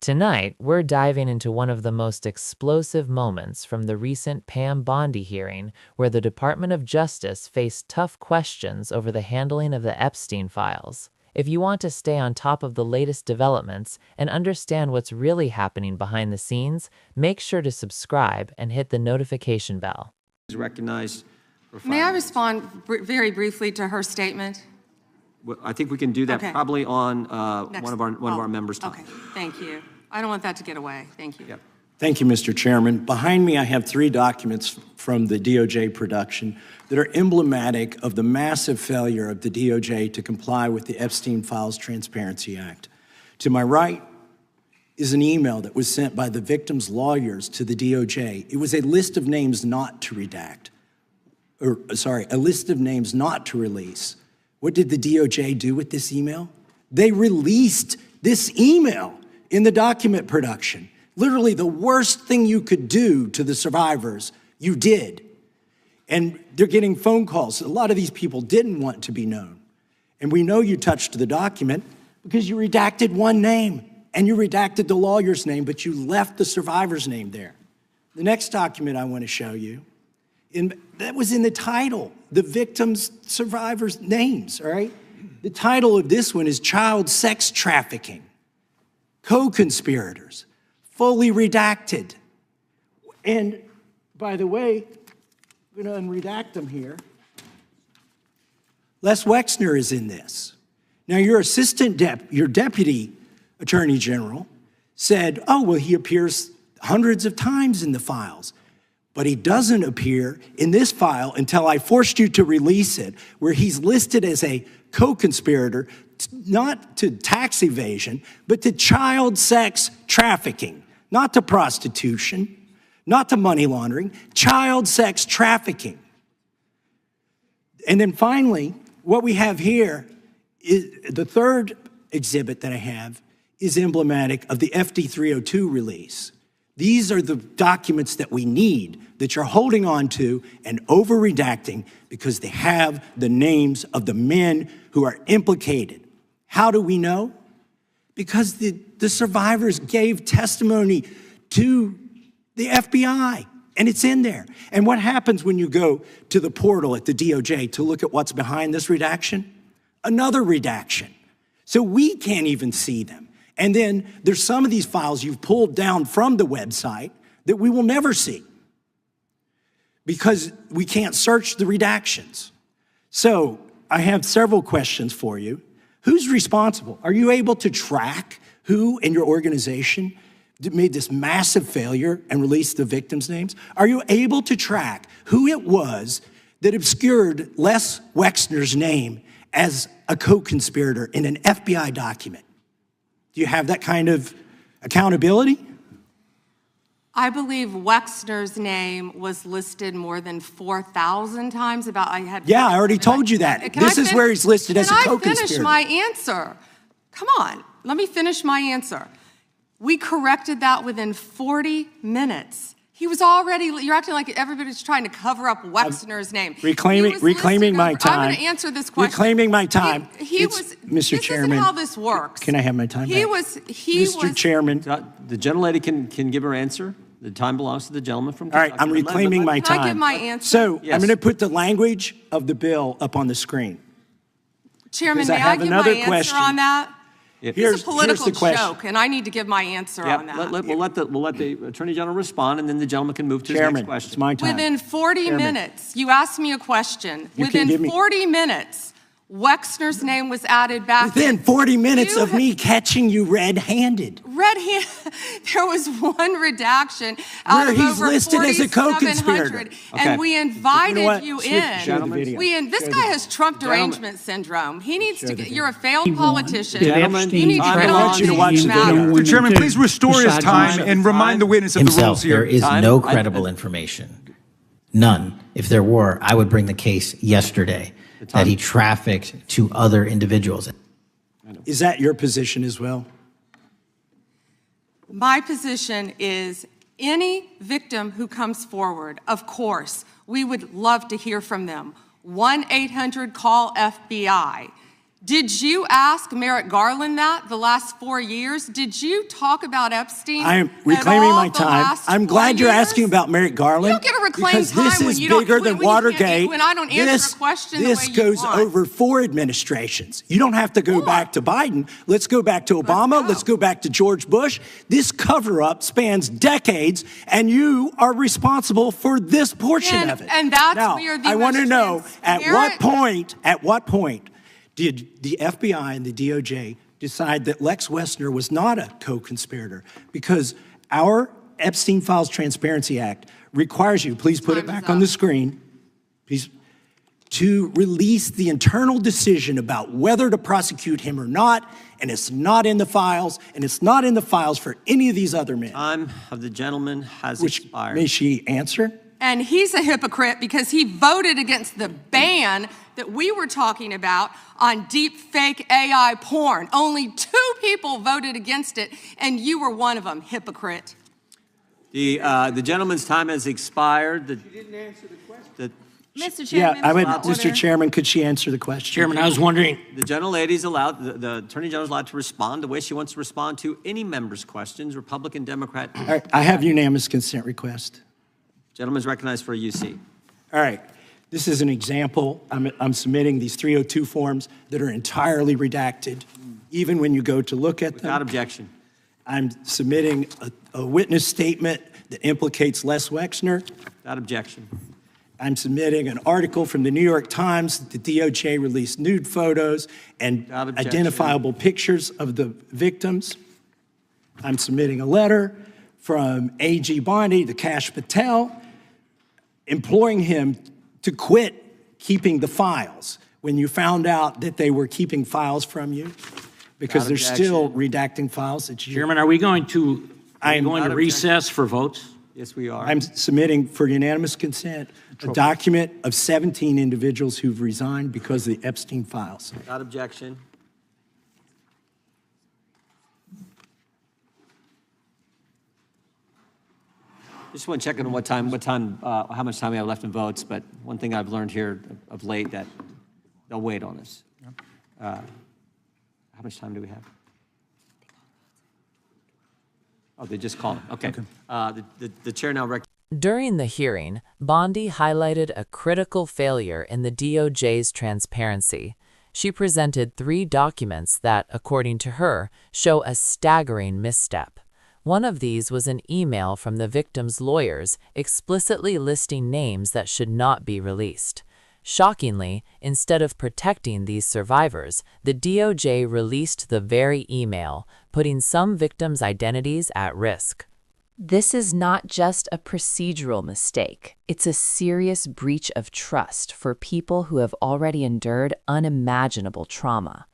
Tonight, we're diving into one of the most explosive moments from the recent Pam Bondi hearing, where the Department of Justice faced tough questions over the handling of the Epstein files. If you want to stay on top of the latest developments and understand what's really happening behind the scenes, make sure to subscribe and hit the notification bell. Recognized for 5 May I minutes. respond very briefly to her statement? Well, I think we can do that Okay. probably on Next. one of our members' time. Okay, thank you. I don't want that to get away. Thank you. Yep. Thank you, Mr. Chairman. Behind me, I have 3 documents from the DOJ production that are emblematic of the massive failure of the DOJ to comply with the Epstein Files Transparency Act. To my right is an email that was sent by the victims' lawyers to the DOJ. It was a list of names not to redact, a list of names not to release. What did the DOJ do with this email? They released this email in the document production. Literally the worst thing you could do to the survivors, you did. And they're getting phone calls. A lot of these people didn't want to be known. And we know you touched the document because you redacted one name and you redacted the lawyer's name, but you left the survivor's name there. The next document I want to show you, that was in the title, the victims' survivors' names, all right? The title of this one is Child Sex Trafficking, Co-Conspirators, fully redacted. And by the way, I'm gonna unredact them here. Less Wexner is in this. Now your your deputy attorney general said, oh, well, he appears hundreds of times in the files. But he doesn't appear in this file until I forced you to release it, where he's listed as a co-conspirator, not to tax evasion, but to child sex trafficking, not to prostitution, not to money laundering, child sex trafficking. And then finally, what we have here is the third exhibit that I have is emblematic of the FD 302 release. These are the documents that we need that you're holding on to and over-redacting because they have the names of the men who are implicated. How do we know? Because the survivors gave testimony to the FBI, and it's in there. And what happens when you go to the portal at the DOJ to look at what's behind this redaction? Another redaction. So we can't even see them. And then there's some of these files you've pulled down from the website that we will never see because we can't search the redactions. So I have several questions for you. Who's responsible? Are you able to track who in your organization made this massive failure and released the victims' names? Are you able to track who it was that obscured Les Wexner's name as a co-conspirator in an FBI document? Do you have that kind of accountability? I believe Wexner's name was listed more than 4,000 times. Yeah, I already told you that. This is where he's listed as a co-conspirator. Can I finish my answer? Come on, let me finish my answer. We corrected that within 40 minutes. He was already, you're acting like everybody's trying to cover up Wexner's name. Reclaiming my time. I'm going to answer this question. Reclaiming my time. Mr. Chairman. This isn't how this works. Can I have my time back? Mr. Chairman. The gentlelady can give her answer. The time belongs to the gentleman from Kentucky. All right, I'm reclaiming my time. Can I give my answer? So yes. I'm going to put the language of the bill up on the screen. Chairman, may I give my answer on that? It's a political joke, and I need to give my answer on that. We'll let the Attorney General respond, and then the gentleman can move to his next question. It's my time. Within 40 minutes, you asked me a question. Within 40 minutes, Wexner's name was added back. Within 40 minutes of me catching you red-handed. There was one redaction out where of he's over listed as a co-conspirator. And we invited you in. This guy has Trump derangement syndrome. He needs to get, you're a failed politician. I want you to watch the video. Mr. Chairman, please restore his time and remind the witness of the rules here. There is no credible information. None. If there were, I would bring the case yesterday that he trafficked to other individuals. Is that your position as well? My position is any victim who comes forward, of course, we would love to hear from them. 1-800-CALL-FBI. Did you ask Merrick Garland that the last 4 years? Did you talk about Epstein? I am reclaiming my the time. last I'm 4 glad you're years? asking about Merrick Garland. You don't get to reclaim because time this when is you don't- bigger when than you can't- Watergate. when I don't answer a question the way you goes want. over 4 administrations. You don't have to go back to Biden. Let's go back to Obama. Let's go back to George Bush. This cover-up spans decades, and you are responsible for this portion of it. And that's now, where the I want to most know at transparent- what point did the FBI and the DOJ decide that Lex Wexner was not a co-conspirator? Because our Epstein Files Transparency Act requires you, please put it back on the screen, please, to release the internal decision about whether to prosecute him or not, and it's not in the files, and it's not in the files for any of these other men. Time of the gentleman has expired. May she answer? And he's a hypocrite because he voted against the ban that we were talking about on deep fake AI porn. Only 2 people voted against it, and you were one of them, hypocrite. The gentleman's time has expired. She didn't answer the question. Mr. Chairman, Mr. Chairman, could she answer the question? Chairman, I was wondering. The gentlelady's allowed, the Attorney General's allowed to respond the way she wants to respond to any member's questions, Republican, Democrat. All right, I have unanimous consent request. Gentleman's recognized for a UC. All right, this is an example. I'm submitting these 302 forms that are entirely redacted, even when you go to look at them. Without objection. I'm submitting a witness statement that implicates Les Wexner. Without objection. I'm submitting an article from the New York Times that the DOJ released nude photos and identifiable pictures of the victims. I'm submitting a letter from A.G. Bondi to Kash Patel, imploring him to quit keeping the files when you found out that they were keeping files from you, because they're still redacting files that you... Chairman, are we going to recess for votes? Yes, we are. I'm submitting for unanimous consent a document of 17 individuals who've resigned because of the Epstein files. Without objection. Just want to check on how much time we have left in votes, but one thing I've learned here of late that they'll wait on us. How much time do we have? Oh, they just called. Okay. The chair now recognizes. During the hearing, Bondi highlighted a critical failure in the DOJ's transparency. She presented 3 documents that, according to her, show a staggering misstep. One of these was an email from the victims' lawyers explicitly listing names that should not be released. Shockingly, instead of protecting these survivors, the DOJ released the very email, putting some victims' identities at risk. this is not just a procedural mistake. It's a serious breach of trust for people who have already endured unimaginable trauma.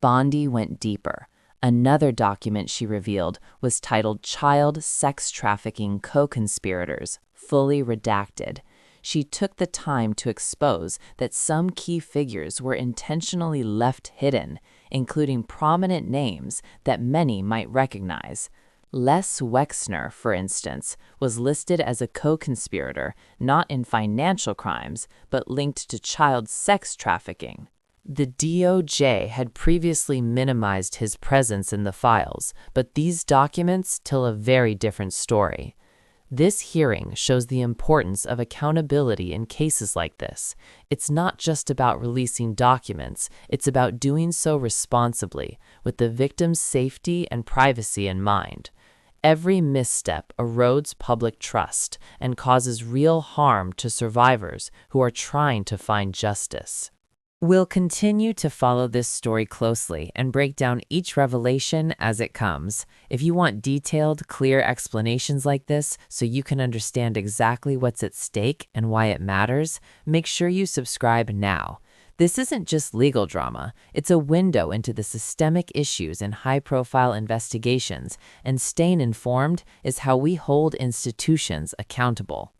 Bondi went deeper. Another document she revealed was titled Child Sex Trafficking Co-Conspirators, fully redacted. She took the time to expose that some key figures were intentionally left hidden, including prominent names that many might recognize. Less Wexner, for instance, was listed as a co-conspirator, not in financial crimes, but linked to child sex trafficking. The DOJ had previously minimized his presence in the files, but these documents tell a very different story. This hearing shows the importance of accountability in cases like this. It's not just about releasing documents, it's about doing so responsibly, with the victim's safety and privacy in mind. Every misstep erodes public trust and causes real harm to survivors who are trying to find justice. We'll continue to follow this story closely and break down each revelation as it comes. If you want detailed, clear explanations like this so you can understand exactly what's at stake and why it matters, make sure you subscribe now. This isn't just legal drama, it's a window into the systemic issues in high-profile investigations, and staying informed is how we hold institutions accountable.